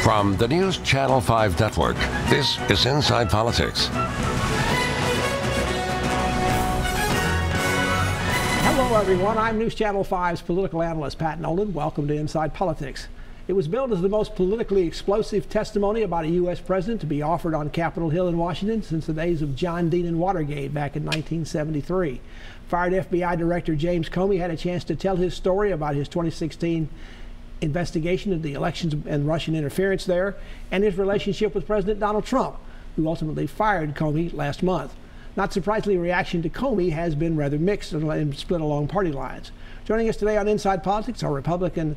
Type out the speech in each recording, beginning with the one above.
From the News Channel 5 Network, this is Inside Politics. Hello, everyone. I'm News Channel 5's political analyst, Pat Nolan. Welcome to Inside Politics. It was billed as the most politically explosive testimony about a U.S. president to be offered on Capitol Hill in Washington since the days of John Dean and Watergate back in 1973. Fired FBI Director James Comey had a chance to tell his story about his 2016 investigation of the elections and Russian interference there, and his relationship with President Donald Trump, who ultimately fired Comey last month. Not surprisingly, reaction to Comey has been rather mixed and split along party lines. Joining us today on Inside Politics are Republican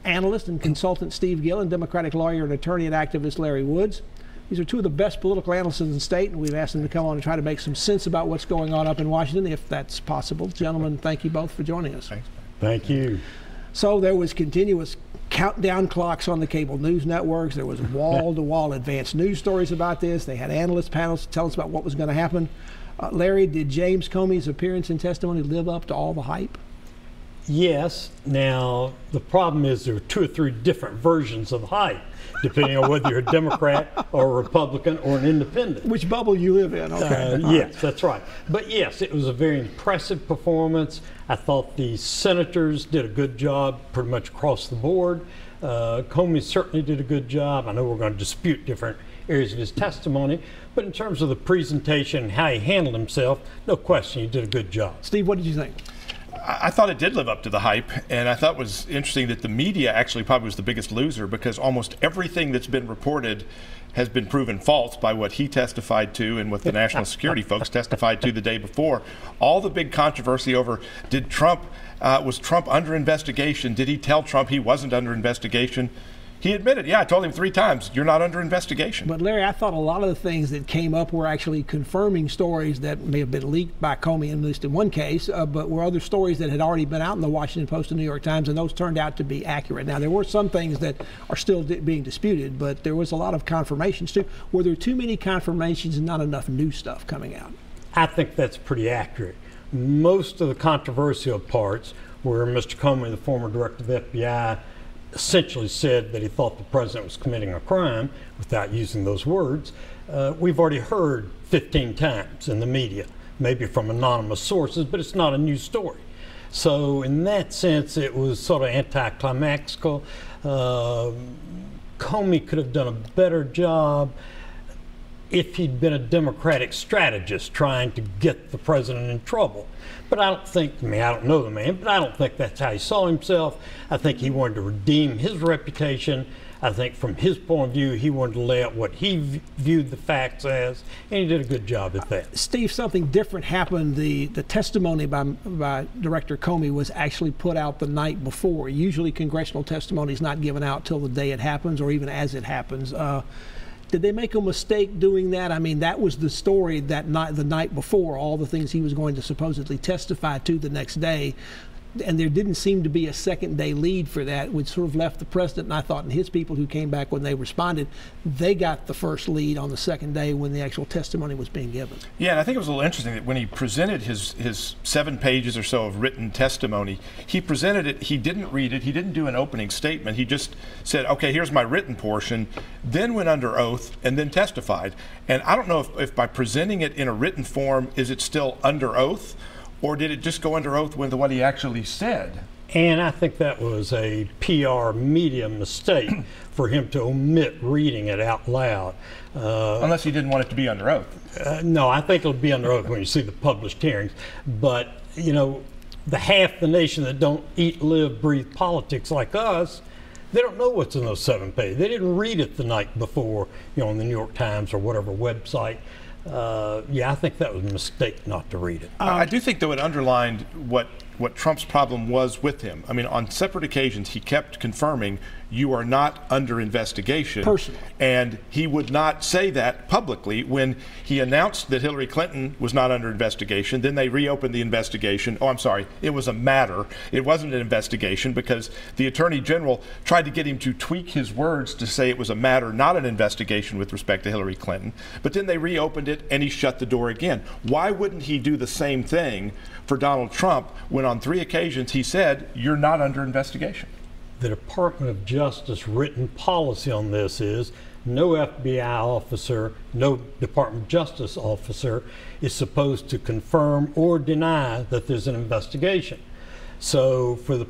analyst and consultant Steve Gill and Democratic lawyer and attorney and activist Larry Woods. These are two of the best political analysts in the state, and we've asked them to come on and try to make some sense about what's going on up in Washington, if that's possible. Gentlemen, thank you both for joining us. Thanks. Thank you. So there was continuous countdown clocks on the cable news networks. There was wall-to-wall advanced news stories about this. They had analyst panels to tell us about what was going to happen. Larry, did James Comey's appearance and testimony live up to all the hype? Yes. Now, the problem is there are 2 or 3 different versions of hype, depending on whether you're a Democrat or a Republican or an independent. Which bubble you live in, okay. Yes, that's right. But yes, it was a very impressive performance. I thought the senators did a good job pretty much across the board. Comey certainly did a good job. I know we're going to dispute different areas of his testimony, but in terms of the presentation and how he handled himself, no question, he did a good job. Steve, what did you think? I thought it did live up to the hype, and I thought it was interesting that the media actually probably was the biggest loser, because almost everything that's been reported has been proven false by what he testified to and what the national security folks testified to the day before. All the big controversy over was Trump under investigation? Did he tell Trump he wasn't under investigation? He admitted, yeah, I told him 3 times, you're not under investigation. But Larry, I thought a lot of the things that came up were actually confirming stories that may have been leaked by Comey, at least in one case, but were other stories that had already been out in the Washington Post and New York Times, and those turned out to be accurate. Now, there were some things that are still being disputed, but there was a lot of confirmations too. Were there too many confirmations and not enough new stuff coming out? I think that's pretty accurate. Most of the controversial parts where Mr. Comey, the former director of the FBI, essentially said that he thought the president was committing a crime, without using those words, we've already heard 15 times in the media, maybe from anonymous sources, but it's not a new story. So in that sense, it was sort of anticlimactical. Comey could have done a better job if he'd been a Democratic strategist trying to get the president in trouble. But I don't think, I don't know the man, but I don't think that's how he saw himself. I think he wanted to redeem his reputation. I think from his point of view, he wanted to lay out what he viewed the facts as, and he did a good job at that. Steve, something different happened. The testimony by Director Comey was actually put out the night before. Usually congressional testimony is not given out till the day it happens or even as it happens. Did they make a mistake doing that? I mean, that was the story that night, the night before, all the things he was going to supposedly testify to the next day. And there didn't seem to be a second-day lead for that, which sort of left the president, and I thought, and his people who came back when they responded, they got the first lead on the second day when the actual testimony was being given. Yeah, and I think it was a little interesting that when he presented his 7 pages or so of written testimony, he presented it, he didn't read it, he didn't do an opening statement, he just said, okay, here's my written portion, then went under oath, and then testified. And I don't know if by presenting it in a written form, is it still under oath? Or did it just go under oath with what he actually said? And I think that was a PR media mistake for him to omit reading it out loud. Unless he didn't want it to be under oath. No, I think it'll be under oath when you see the published hearings. But, you know, the half the nation that don't eat, live, breathe politics like us, they don't know what's in those 7 pages. They didn't read it the night before, you know, on the New York Times or whatever website. Yeah, I think that was a mistake not to read it. I do think, though, it underlined what Trump's problem was with him. I mean, on separate occasions, he kept confirming, you are not under investigation. Personally. And he would not say that publicly. When he announced that Hillary Clinton was not under investigation, then they reopened the investigation. Oh, I'm sorry, it was a matter. It wasn't an investigation, because the Attorney General tried to get him to tweak his words to say it was a matter, not an investigation with respect to Hillary Clinton. But then they reopened it, and he shut the door again. Why wouldn't he do the same thing for Donald Trump when on 3 occasions he said, you're not under investigation? the Department of Justice written policy on this is no FBI officer, no Department of Justice officer is supposed to confirm or deny that there's an investigation. So for the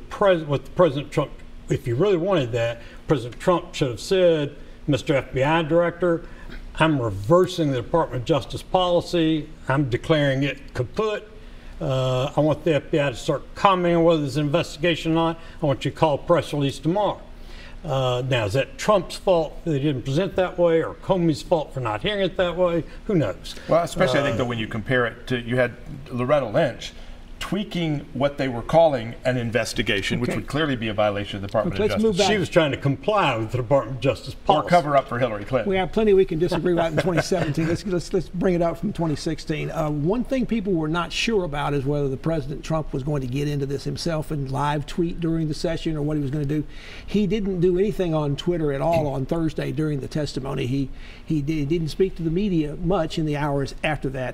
with President Trump, if he really wanted that, President Trump should have said, Mr. FBI Director, I'm reversing the Department of Justice policy. I'm declaring it kaput. I want the FBI to start commenting on whether there's an investigation or not. I want you to call a press release tomorrow. Now, is that Trump's fault that he didn't present that way, or Comey's fault for not hearing it that way? Who knows? Well, especially I think, though, when you compare it to, you had Loretta Lynch tweaking what they were calling an investigation, which would clearly be a violation of the Department of Justice. She was trying to comply with the Department of Justice policy. Or cover up for Hillary Clinton. We have plenty we can disagree about in 2017. Let's bring it up from 2016. One thing people were not sure about is whether the President Trump was going to get into this himself and live tweet during the session or what he was going to do. He didn't do anything on Twitter at all on Thursday during the testimony. He didn't speak to the media much in the hours after that.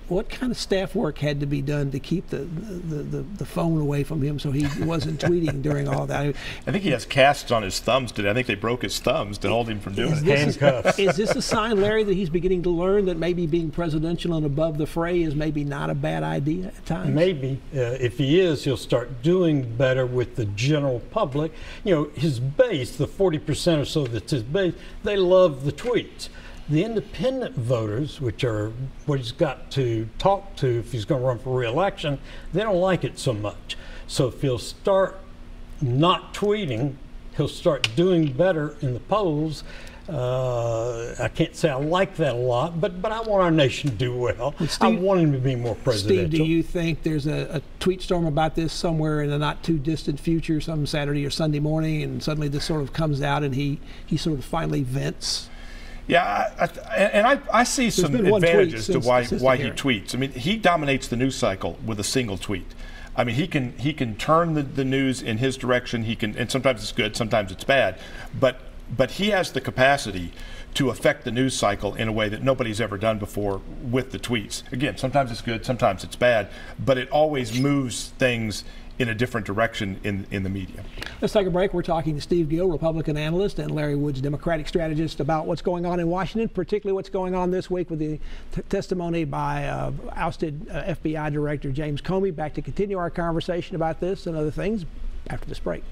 What kind of staff work had to be done to keep the phone away from him so he wasn't tweeting during all that? I think he has casts on his thumbs today. I think they broke his thumbs to hold him from doing it. Handcuffs. Is this a sign, Larry, that he's beginning to learn that maybe being presidential and above the fray is maybe not a bad idea at times? Maybe. If he is, he'll start doing better with the general public. You know, his base, the 40% or so that's his base, they love the tweets. The independent voters, which are what he's got to talk to if he's going to run for re-election, they don't like it so much. So if he'll start not tweeting, he'll start doing better in the polls. I can't say I like that a lot, but I want our nation to do well. Steve, I want him to be more presidential. Steve, do you think there's a tweet storm about this somewhere in the not too distant future, some Saturday or Sunday morning, and suddenly this sort of comes out and he sort of finally vents? Yeah, I see some advantages to why he tweets. I mean, he dominates the news cycle with a single tweet. I mean, he can turn the news in his direction. He can, and sometimes it's good, sometimes it's bad. But he has the capacity to affect the news cycle in a way that nobody's ever done before with the tweets. Again, sometimes it's good, sometimes it's bad, but it always moves things in a different direction in the media. Let's take a break. We're talking to Steve Gill, Republican analyst, and Larry Woods, Democratic strategist, about what's going on in Washington, particularly what's going on this week with the testimony by ousted FBI Director James Comey. Back to continue our conversation about this and other things after this break.